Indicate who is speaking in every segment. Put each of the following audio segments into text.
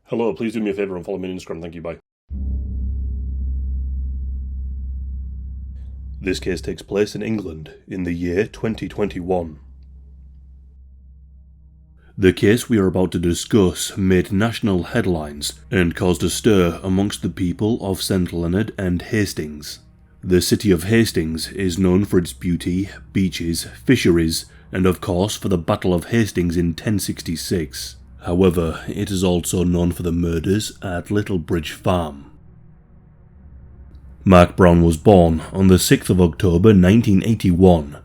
Speaker 1: Hello, please do me a favour and follow me on Instagram. Thank you, bye. This case takes place in England in the year 2021. The case we are about to discuss made national headlines and caused a stir amongst the people of St Leonard and Hastings. The city of Hastings is known for its beauty, beaches, fisheries, and of course for the Battle of Hastings in 1066. However, it is also known for the murders at Little Bridge Farm. Mark Brown was born on the 6th of October 1981.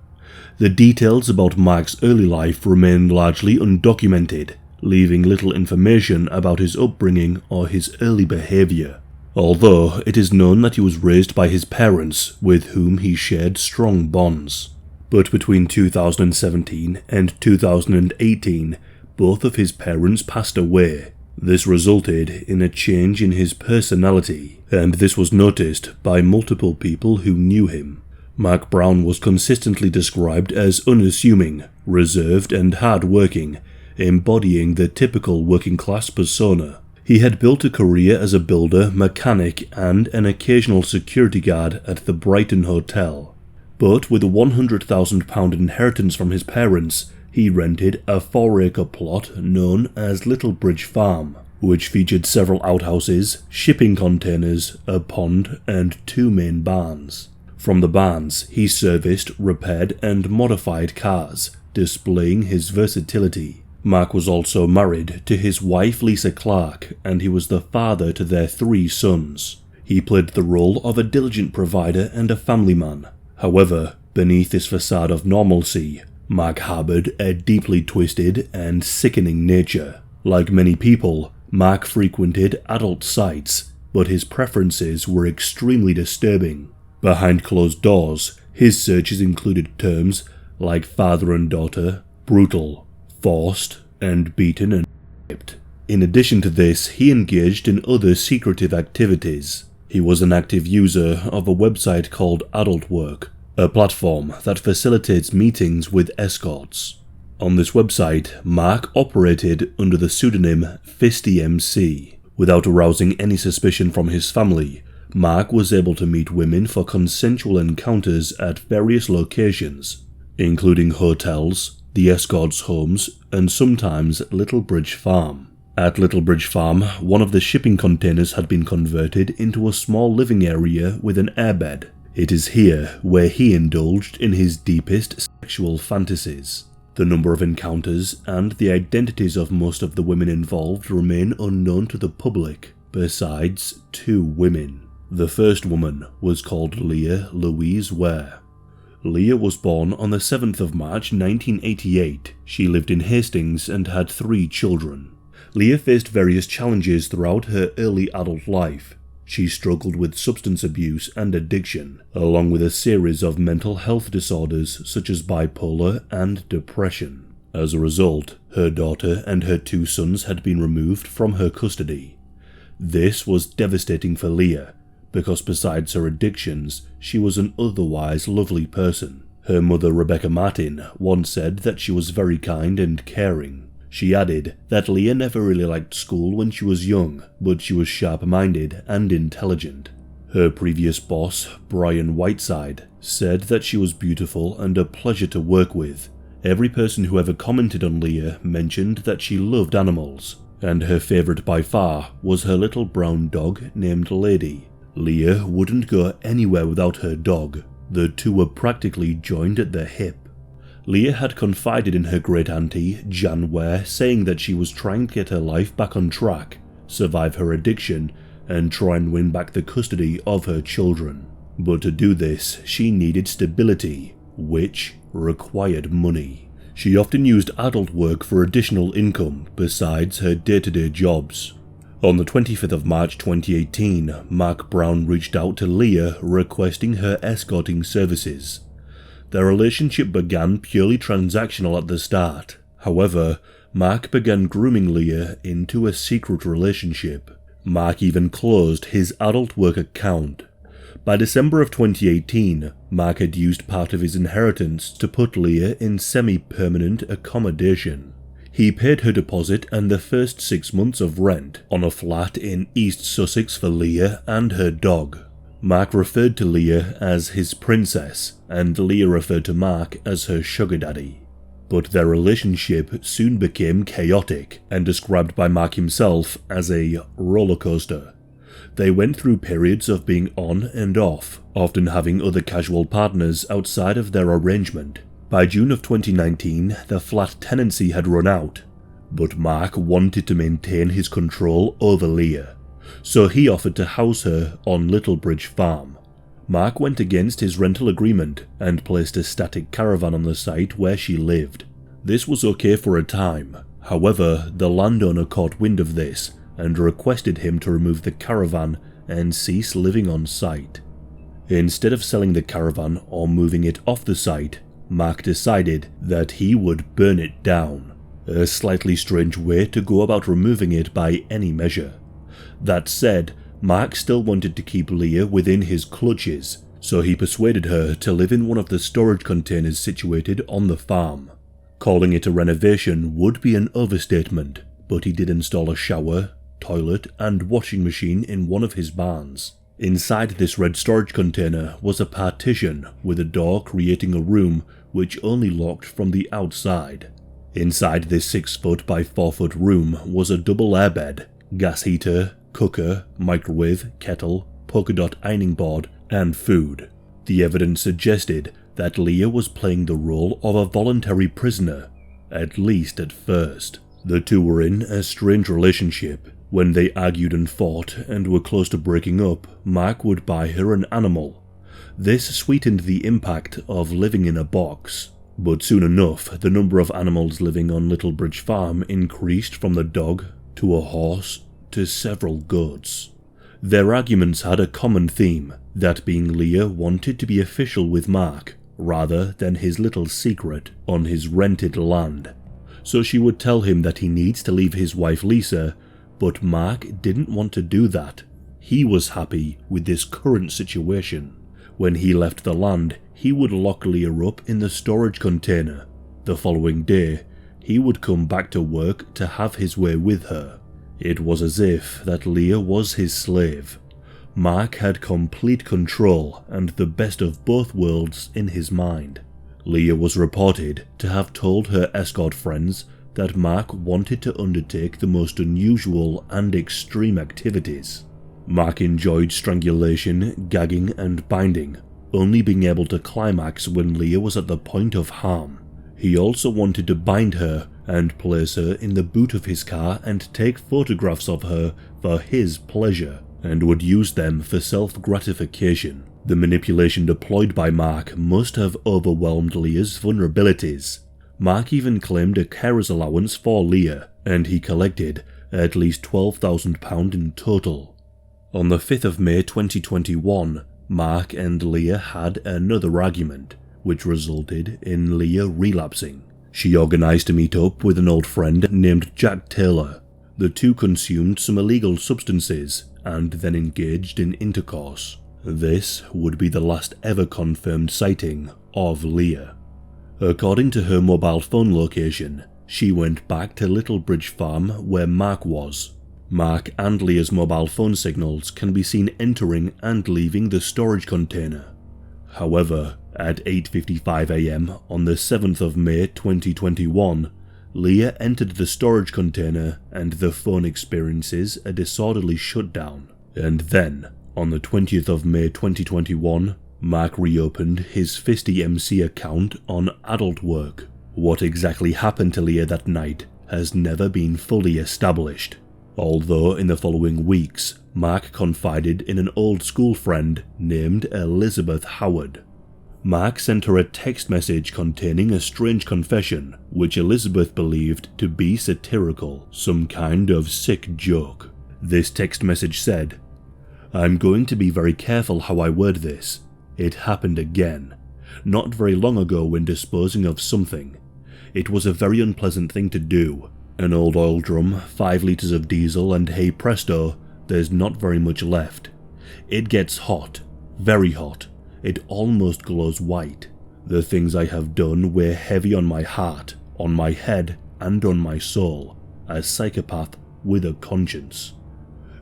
Speaker 1: The details about Mark's early life remain largely undocumented, leaving little information about his upbringing or his early behaviour, although it is known that he was raised by his parents, with whom he shared strong bonds. But between 2017 and 2018, both of his parents passed away. This resulted in a change in his personality, and this was noticed by multiple people who knew him. Mark Brown was consistently described as unassuming, reserved and hard-working, embodying the typical working-class persona. He had built a career as a builder, mechanic and an occasional security guard at the Brighton Hotel. But with a £100,000 inheritance from his parents, he rented a 4-acre plot known as Little Bridge Farm, which featured several outhouses, shipping containers, a pond and 2 main barns. From the barns, he serviced, repaired and modified cars, displaying his versatility. Mark was also married to his wife Lisa Clark, and he was the father to their 3 sons. He played the role of a diligent provider and a family man. However, beneath this facade of normalcy, Mark harbored a deeply twisted and sickening nature. Like many people, Mark frequented adult sites, but his preferences were extremely disturbing. Behind closed doors, his searches included terms like father and daughter, brutal, forced, and beaten and raped. In addition to this, he engaged in other secretive activities. He was an active user of a website called Adult Work, a platform that facilitates meetings with escorts. On this website, Mark operated under the pseudonym Fisty MC. Without arousing any suspicion from his family, Mark was able to meet women for consensual encounters at various locations, including hotels, the escorts' homes, and sometimes Little Bridge Farm. At Little Bridge Farm, one of the shipping containers had been converted into a small living area with an airbed. It is here where he indulged in his deepest sexual fantasies. The number of encounters and the identities of most of the women involved remain unknown to the public, besides 2 women. The first woman was called Leah Louise Ware. Leah was born on the 7th of March 1988. She lived in Hastings and had 3 children. Leah faced various challenges throughout her early adult life. She struggled with substance abuse and addiction, along with a series of mental health disorders such as bipolar and depression. As a result, her daughter and her 2 sons had been removed from her custody. This was devastating for Leah, because besides her addictions, she was an otherwise lovely person. Her mother, Rebecca Martin, once said that she was very kind and caring. She added that Leah never really liked school when she was young, but she was sharp-minded and intelligent. Her previous boss, Brian Whiteside, said that she was beautiful and a pleasure to work with. Every person who ever commented on Leah mentioned that she loved animals, and her favourite by far was her little brown dog named Lady. Leah wouldn't go anywhere without her dog. The 2 were practically joined at the hip. Leah had confided in her great-auntie, Jan Ware, saying that she was trying to get her life back on track, survive her addiction, and try and win back the custody of her children. But to do this, she needed stability, which required money. She often used Adult Work for additional income besides her day-to-day jobs. On the 25th of March 2018, Mark Brown reached out to Leah requesting her escorting services. Their relationship began purely transactional at the start. However, Mark began grooming Leah into a secret relationship. Mark even closed his Adult Work account. By December of 2018, Mark had used part of his inheritance to put Leah in semi-permanent accommodation. He paid her deposit and the first 6 months of rent on a flat in East Sussex for Leah and her dog. Mark referred to Leah as his princess, and Leah referred to Mark as her sugar daddy. But their relationship soon became chaotic and described by Mark himself as a roller coaster. They went through periods of being on and off, often having other casual partners outside of their arrangement. By June of 2019, the flat tenancy had run out, but Mark wanted to maintain his control over Leah, so he offered to house her on Littlebridge Farm. Mark went against his rental agreement and placed a static caravan on the site where she lived. This was okay for a time, however, the landowner caught wind of this and requested him to remove the caravan and cease living on site. Instead of selling the caravan or moving it off the site, Mark decided that he would burn it down, a slightly strange way to go about removing it by any measure. That said, Mark still wanted to keep Leah within his clutches, so he persuaded her to live in one of the storage containers situated on the farm. Calling it a renovation would be an overstatement, but he did install a shower, toilet, and washing machine in one of his barns. Inside this red storage container was a partition with a door creating a room which only locked from the outside. Inside this 6-foot by 4-foot room was a double airbed, gas heater, cooker, microwave, kettle, polka dot ironing board, and food. The evidence suggested that Leah was playing the role of a voluntary prisoner, at least at first. The two were in a strange relationship. When they argued and fought and were close to breaking up, Mark would buy her an animal. This sweetened the impact of living in a box, but soon enough the number of animals living on Littlebridge Farm increased from the dog to a horse to several goats. Their arguments had a common theme, that being Leah wanted to be official with Mark, rather than his little secret on his rented land. So she would tell him that he needs to leave his wife Lisa, but Mark didn't want to do that. He was happy with this current situation. When he left the land, he would lock Leah up in the storage container. The following day, he would come back to work to have his way with her. It was as if that Leah was his slave. Mark had complete control and the best of both worlds in his mind. Leah was reported to have told her escort friends that Mark wanted to undertake the most unusual and extreme activities. Mark enjoyed strangulation, gagging, and binding, only being able to climax when Leah was at the point of harm. He also wanted to bind her and place her in the boot of his car and take photographs of her for his pleasure, and would use them for self-gratification. The manipulation deployed by Mark must have overwhelmed Leah's vulnerabilities. Mark even claimed a carer's allowance for Leah, and he collected at least £12,000 in total. On the 5th of May 2021, Mark and Leah had another argument, which resulted in Leah relapsing. She organised to meet up with an old friend named Jack Taylor. The two consumed some illegal substances and then engaged in intercourse. This would be the last ever confirmed sighting of Leah. According to her mobile phone location, she went back to Littlebridge Farm where Mark was. Mark and Leah's mobile phone signals can be seen entering and leaving the storage container. However, at 8:55 AM on the 7th of May 2021, Leah entered the storage container and the phone experiences a disorderly shutdown. And then, on the 20th of May 2021, Mark reopened his Fisty MC account on Adult Work. What exactly happened to Leah that night has never been fully established, although in the following weeks, Mark confided in an old school friend named Elizabeth Howard. Mark sent her a text message containing a strange confession, which Elizabeth believed to be satirical, some kind of sick joke. This text message said, "I'm going to be very careful how I word this. It happened again. Not very long ago when disposing of something. It was a very unpleasant thing to do. An old oil drum, 5 litres of diesel, and hey presto, there's not very much left. It gets hot, very hot. It almost glows white. The things I have done weigh heavy on my heart, on my head, and on my soul, a psychopath with a conscience.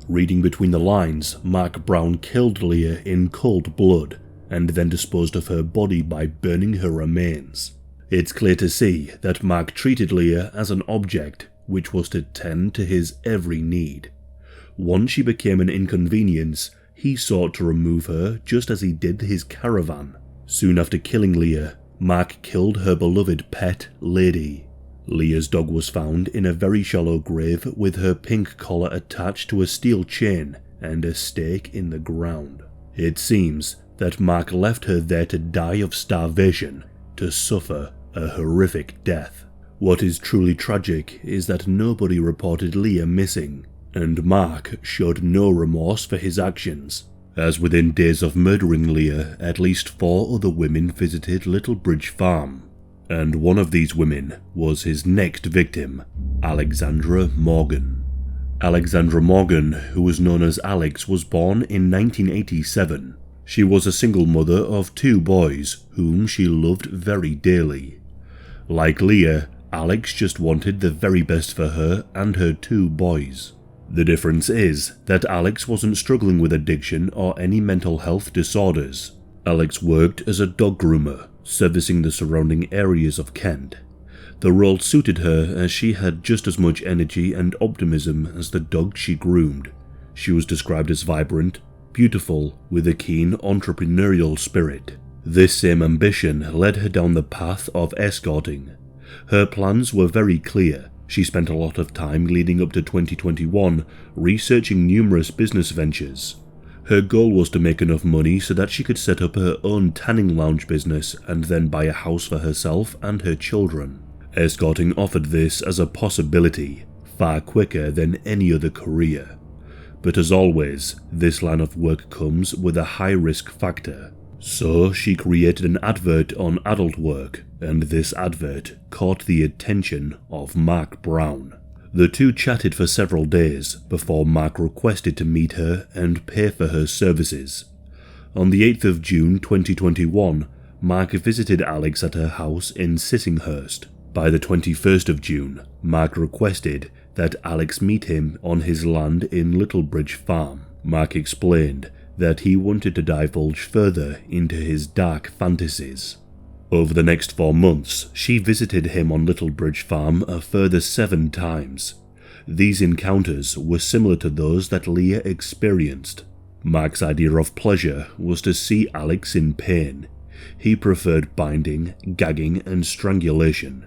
Speaker 1: Reading between the lines, Mark Brown killed Leah in cold blood and then disposed of her body by burning her remains. It's clear to see that Mark treated Leah as an object which was to tend to his every need. Once she became an inconvenience, he sought to remove her just as he did his caravan. Soon after killing Leah, Mark killed her beloved pet, Lady. Leah's dog was found in a very shallow grave with her pink collar attached to a steel chain and a stake in the ground. It seems that Mark left her there to die of starvation, to suffer a horrific death. What is truly tragic is that nobody reported Leah missing, and Mark showed no remorse for his actions, as within days of murdering Leah, at least 4 other women visited Littlebridge Farm, and one of these women was his next victim, Alexandra Morgan. Alexandra Morgan, who was known as Alex, was born in 1987. She was a single mother of 2 boys, whom she loved very dearly. Like Leah, Alex just wanted the very best for her and her 2 boys. The difference is that Alex wasn't struggling with addiction or any mental health disorders. Alex worked as a dog groomer, servicing the surrounding areas of Kent. The role suited her as she had just as much energy and optimism as the dog she groomed. She was described as vibrant, beautiful, with a keen entrepreneurial spirit. This same ambition led her down the path of escorting. Her plans were very clear. She spent a lot of time leading up to 2021 researching numerous business ventures. Her goal was to make enough money so that she could set up her own tanning lounge business and then buy a house for herself and her children. Escorting offered this as a possibility, far quicker than any other career. But as always, this line of work comes with a high risk factor. So she created an advert on adult work, and this advert caught the attention of Mark Brown. The two chatted for several days before Mark requested to meet her and pay for her services. On the 8th of June 2021, Mark visited Alex at her house in Sissinghurst. By the 21st of June, Mark requested that Alex meet him on his land in Littlebridge Farm. Mark explained that he wanted to divulge further into his dark fantasies. Over the next 4 months, she visited him on Littlebridge Farm a further 7 times. These encounters were similar to those that Leah experienced. Mark's idea of pleasure was to see Alex in pain. He preferred binding, gagging, and strangulation.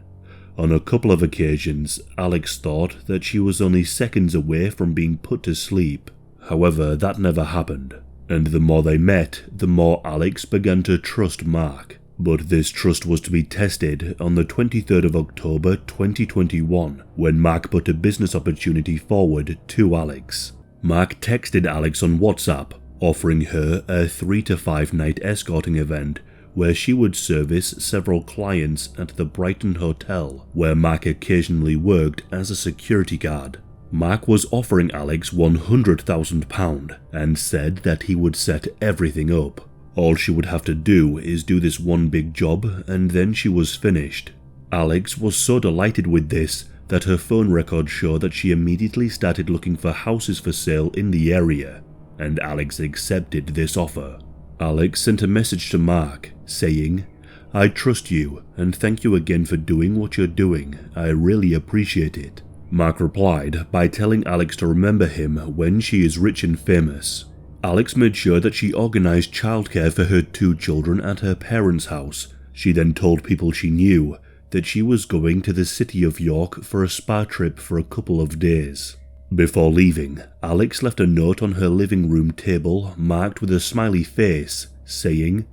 Speaker 1: On a couple of occasions, Alex thought that she was only seconds away from being put to sleep. However, that never happened, and the more they met, the more Alex began to trust Mark. But this trust was to be tested on the 23rd of October 2021, when Mark put a business opportunity forward to Alex. Mark texted Alex on WhatsApp, offering her a 3 to 5 night escorting event where she would service several clients at the Brighton Hotel, where Mark occasionally worked as a security guard. Mark was offering Alex £100,000 and said that he would set everything up. All she would have to do is do this one big job and then she was finished. Alex was so delighted with this that her phone records show that she immediately started looking for houses for sale in the area, and Alex accepted this offer. Alex sent a message to Mark saying, "I trust you and thank you again for doing what you're doing. I really appreciate it." Mark replied by telling Alex to remember him when she is rich and famous. Alex made sure that she organised childcare for her 2 children at her parents' house. She then told people she knew that she was going to the city of York for a spa trip for a couple of days. Before leaving, Alex left a note on her living room table marked with a smiley face, saying,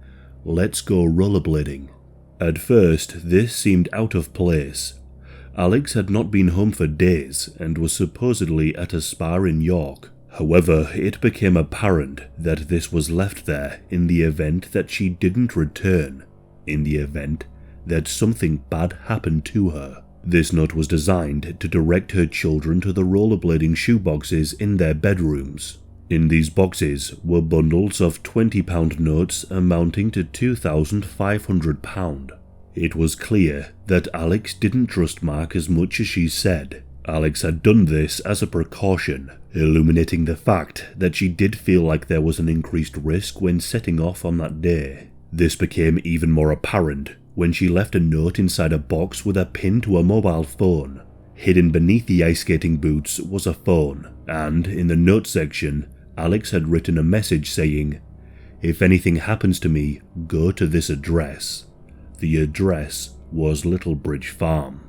Speaker 1: "Let's go rollerblading." At first, this seemed out of place. Alex had not been home for days and was supposedly at a spa in York. However, it became apparent that this was left there in the event that she didn't return, in the event that something bad happened to her. This note was designed to direct her children to the rollerblading shoeboxes in their bedrooms. In these boxes were bundles of £20 notes amounting to £2,500. It was clear that Alex didn't trust Mark as much as she said. Alex had done this as a precaution, illuminating the fact that she did feel like there was an increased risk when setting off on that day. This became even more apparent when she left a note inside a box with a pin to a mobile phone. Hidden beneath the ice skating boots was a phone, and in the note section, Alex had written a message saying, "If anything happens to me, go to this address." The address was Littlebridge Farm.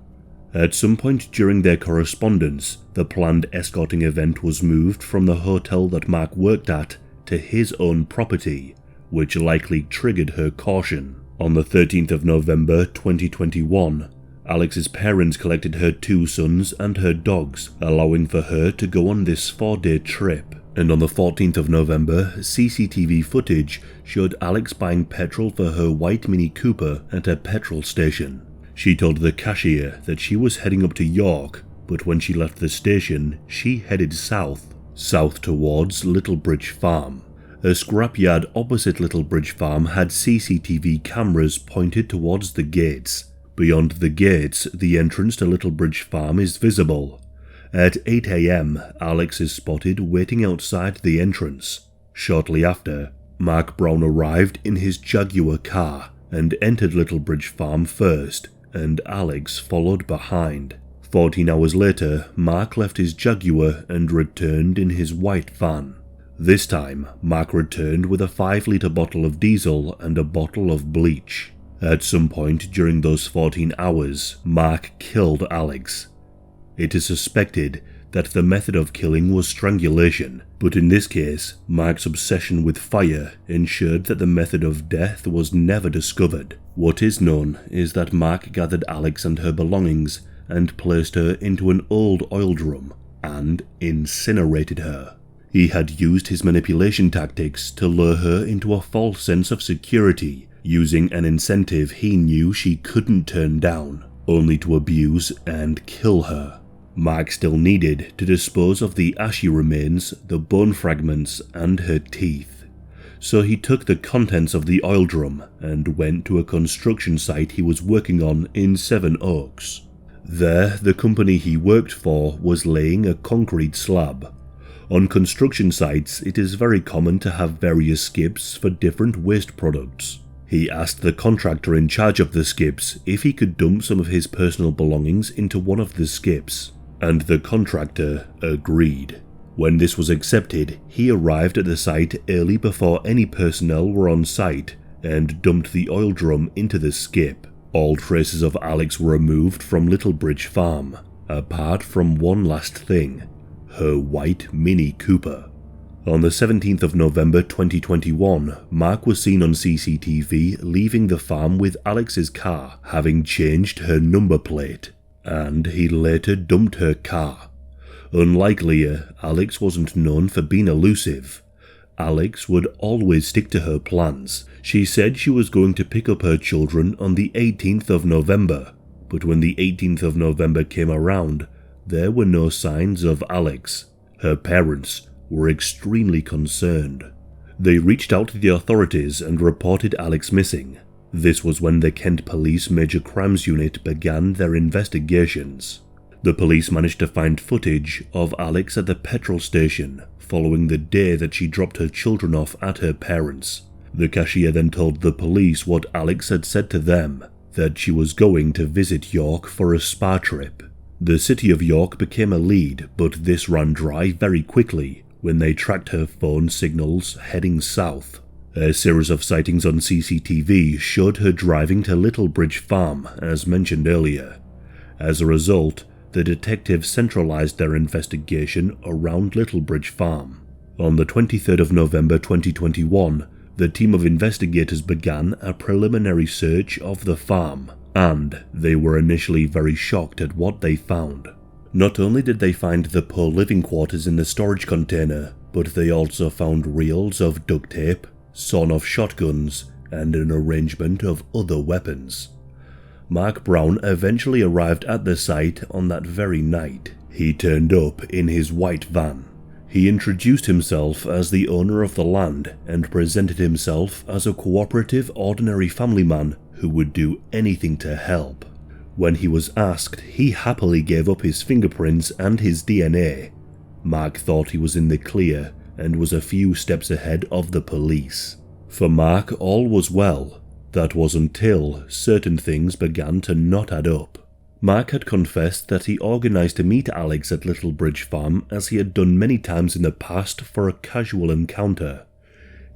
Speaker 1: At some point during their correspondence, the planned escorting event was moved from the hotel that Mark worked at to his own property, which likely triggered her caution. On the 13th of November 2021, Alex's parents collected her 2 sons and her dogs, allowing for her to go on this 4-day trip. And on the 14th of November, CCTV footage showed Alex buying petrol for her white Mini Cooper at a petrol station. She told the cashier that she was heading up to York, but when she left the station, she headed south towards Littlebridge Farm. A scrapyard opposite Littlebridge Farm had CCTV cameras pointed towards the gates. Beyond the gates, the entrance to Littlebridge Farm is visible. At 8 AM, Alex is spotted waiting outside the entrance. Shortly after, Mark Brown arrived in his Jaguar car and entered Littlebridge Farm first, and Alex followed behind. 14 hours later, Mark left his Jaguar and returned in his white van. This time, Mark returned with a 5-litre bottle of diesel and a bottle of bleach. At some point during those 14 hours, Mark killed Alex. It is suspected that the method of killing was strangulation, but in this case, Mark's obsession with fire ensured that the method of death was never discovered. What is known is that Mark gathered Alex and her belongings and placed her into an old oil drum and incinerated her. He had used his manipulation tactics to lure her into a false sense of security, using an incentive he knew she couldn't turn down, only to abuse and kill her. Mark still needed to dispose of the ashy remains, the bone fragments, and her teeth. So he took the contents of the oil drum and went to a construction site he was working on in Seven Oaks. There, the company he worked for was laying a concrete slab. On construction sites, it is very common to have various skips for different waste products. He asked the contractor in charge of the skips if he could dump some of his personal belongings into one of the skips, and the contractor agreed. When this was accepted, he arrived at the site early before any personnel were on site and dumped the oil drum into the skip. All traces of Alex were removed from Littlebridge Farm, apart from one last thing: her white Mini Cooper. On the 17th of November 2021, Mark was seen on CCTV leaving the farm with Alex's car, having changed her number plate, and he later dumped her car. Unlikelier, Alex wasn't known for being elusive. Alex would always stick to her plans. She said she was going to pick up her children on the 18th of November, but when the 18th of November came around, there were no signs of Alex. Her parents were extremely concerned. They reached out to the authorities and reported Alex missing. This was when the Kent Police Major Crimes Unit began their investigations. The police managed to find footage of Alex at the petrol station following the day that she dropped her children off at her parents'. The cashier then told the police what Alex had said to them, that she was going to visit York for a spa trip. The city of York became a lead, but this ran dry very quickly when they tracked her phone signals heading south. A series of sightings on CCTV showed her driving to Littlebridge Farm, as mentioned earlier. As a result, the detectives centralized their investigation around Littlebridge Farm. On the 23rd of November 2021, the team of investigators began a preliminary search of the farm, and they were initially very shocked at what they found. Not only did they find the poor living quarters in the storage container, but they also found reels of duct tape, sawn-off shotguns, and an arrangement of other weapons. Mark Brown eventually arrived at the site on that very night. He turned up in his white van. He introduced himself as the owner of the land and presented himself as a cooperative, ordinary family man who would do anything to help. When he was asked, he happily gave up his fingerprints and his DNA. Mark thought he was in the clear and was a few steps ahead of the police. For Mark, all was well. That was until certain things began to not add up. Mark had confessed that he organised to meet Alex at Little Bridge Farm as he had done many times in the past for a casual encounter.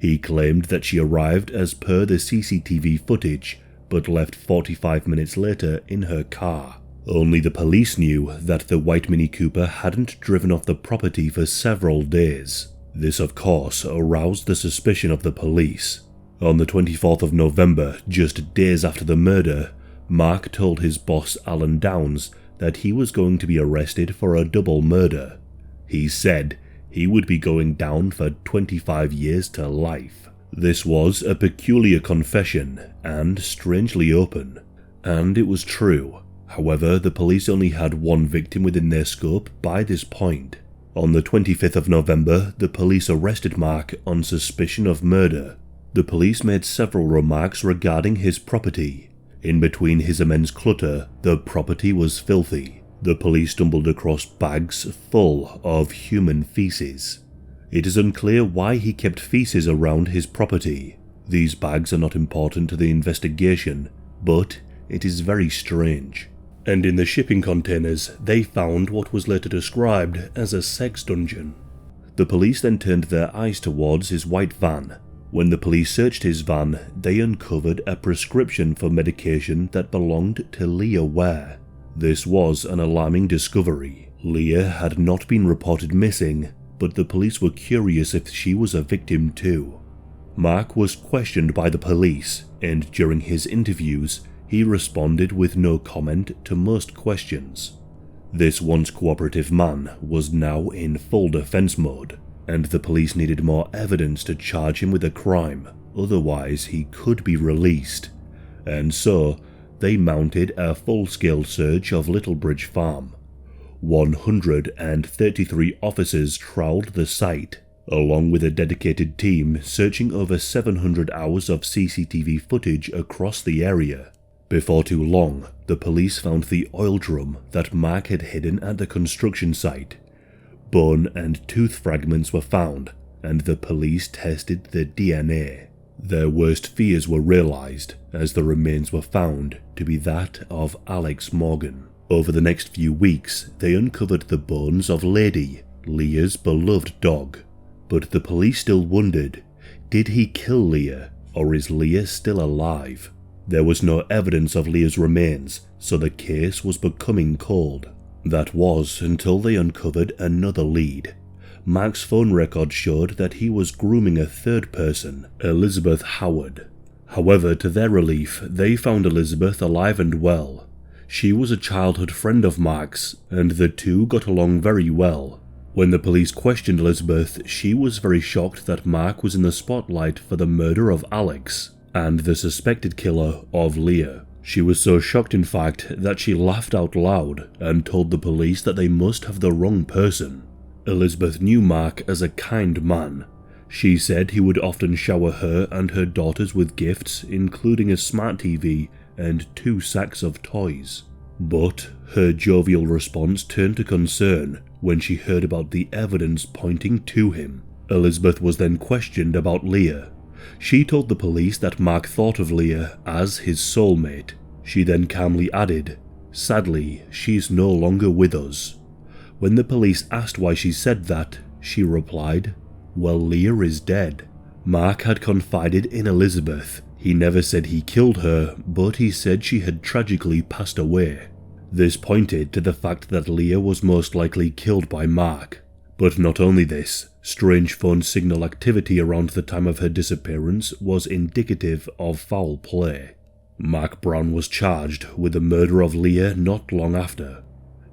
Speaker 1: He claimed that she arrived as per the CCTV footage, but left 45 minutes later in her car. Only the police knew that the white Mini Cooper hadn't driven off the property for several days. This, of course, aroused the suspicion of the police. On the 24th of November, just days after the murder, Mark told his boss Alan Downs that he was going to be arrested for a double murder. He said he would be going down for 25 years to life. This was a peculiar confession and strangely open, and it was true. However, the police only had one victim within their scope by this point. On the 25th of November, the police arrested Mark on suspicion of murder. The police made several remarks regarding his property. In between his immense clutter, the property was filthy. The police stumbled across bags full of human feces. It is unclear why he kept feces around his property. These bags are not important to the investigation, but it is very strange. And in the shipping containers, they found what was later described as a sex dungeon. The police then turned their eyes towards his white van. When the police searched his van, they uncovered a prescription for medication that belonged to Leah Ware. This was an alarming discovery. Leah had not been reported missing, but the police were curious if she was a victim too. Mark was questioned by the police, and during his interviews, he responded with no comment to most questions. This once cooperative man was now in full defense mode, and the police needed more evidence to charge him with a crime, otherwise he could be released. And so, they mounted a full-scale search of Little Bridge Farm. 133 officers trawled the site, along with a dedicated team searching over 700 hours of CCTV footage across the area. Before too long, the police found the oil drum that Mark had hidden at the construction site. Bone and tooth fragments were found, and the police tested the DNA. Their worst fears were realized, as the remains were found to be that of Alex Morgan. Over the next few weeks, they uncovered the bones of Lady, Leah's beloved dog. But the police still wondered, did he kill Leah, or is Leah still alive? There was no evidence of Leah's remains, so the case was becoming cold. That was until they uncovered another lead. Mark's phone record showed that he was grooming a third person, Elizabeth Howard. However, to their relief, they found Elizabeth alive and well. She was a childhood friend of Mark's, and the two got along very well. When the police questioned Elizabeth, she was very shocked that Mark was in the spotlight for the murder of Alex and the suspected killer of Leah. She was so shocked, in fact, that she laughed out loud and told the police that they must have the wrong person. Elizabeth knew Mark as a kind man. She said he would often shower her and her daughters with gifts, including a smart TV and 2 sacks of toys. But her jovial response turned to concern when she heard about the evidence pointing to him. Elizabeth was then questioned about Leah. She told the police that Mark thought of Leah as his soulmate. She then calmly added, "Sadly, she's no longer with us." When the police asked why she said that, she replied, "Well, Leah is dead." Mark had confided in Elizabeth. He never said he killed her, but he said she had tragically passed away. This pointed to the fact that Leah was most likely killed by Mark. But not only this, strange phone signal activity around the time of her disappearance was indicative of foul play. Mark Brown was charged with the murder of Leah not long after.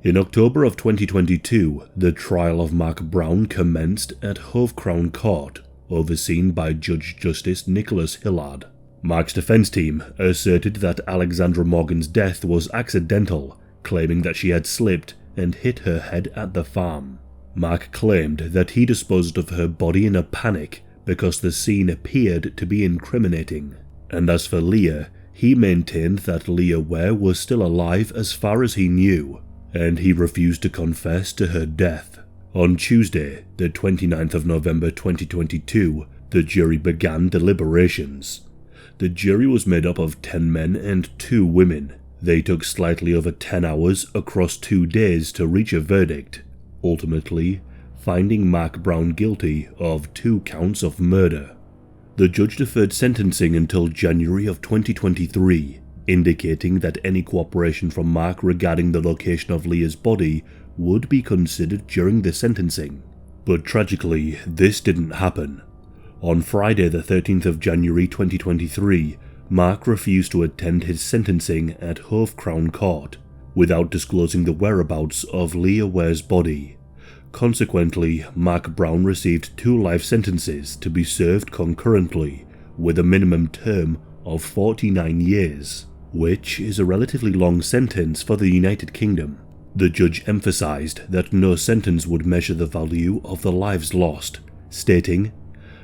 Speaker 1: In October of 2022, the trial of Mark Brown commenced at Hove Crown Court, overseen by Judge Justice Nicholas Hillard. Mark's defense team asserted that Alexandra Morgan's death was accidental, claiming that she had slipped and hit her head at the farm. Mark claimed that he disposed of her body in a panic because the scene appeared to be incriminating. And as for Leah, He maintained that Leah Ware was still alive as far as he knew, and he refused to confess to her death. On Tuesday, the 29th of November 2022, the jury began deliberations. The jury was made up of 10 men and 2 women. They took slightly over 10 hours across 2 days to reach a verdict, ultimately finding Mark Brown guilty of 2 counts of murder. The judge deferred sentencing until January of 2023, indicating that any cooperation from Mark regarding the location of Leah's body would be considered during the sentencing. But tragically, this didn't happen. On Friday the 13th of January 2023, Mark refused to attend his sentencing at Hove Crown Court, without disclosing the whereabouts of Leah Ware's body. Consequently, Mark Brown received 2 life sentences to be served concurrently, with a minimum term of 49 years, which is a relatively long sentence for the United Kingdom. The judge emphasized that no sentence would measure the value of the lives lost, stating,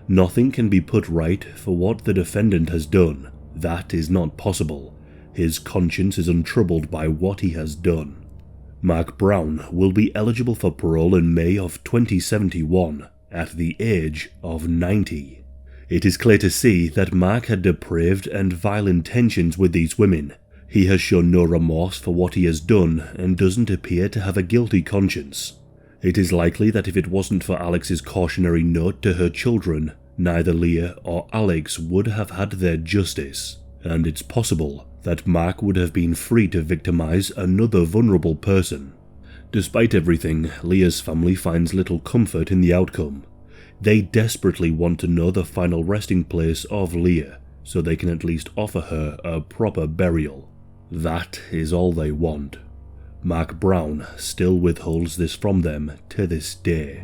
Speaker 1: "Nothing can be put right for what the defendant has done. That is not possible. His conscience is untroubled by what he has done." Mark Brown will be eligible for parole in May of 2071 at the age of 90. It is clear to see that Mark had depraved and vile intentions with these women. He has shown no remorse for what he has done and doesn't appear to have a guilty conscience. It is likely that if it wasn't for Alex's cautionary note to her children, neither Leah or Alex would have had their justice, and it's possible that Mark would have been free to victimize another vulnerable person. Despite everything, Leah's family finds little comfort in the outcome. They desperately want to know the final resting place of Leah, so they can at least offer her a proper burial. That is all they want. Mark Brown still withholds this from them to this day.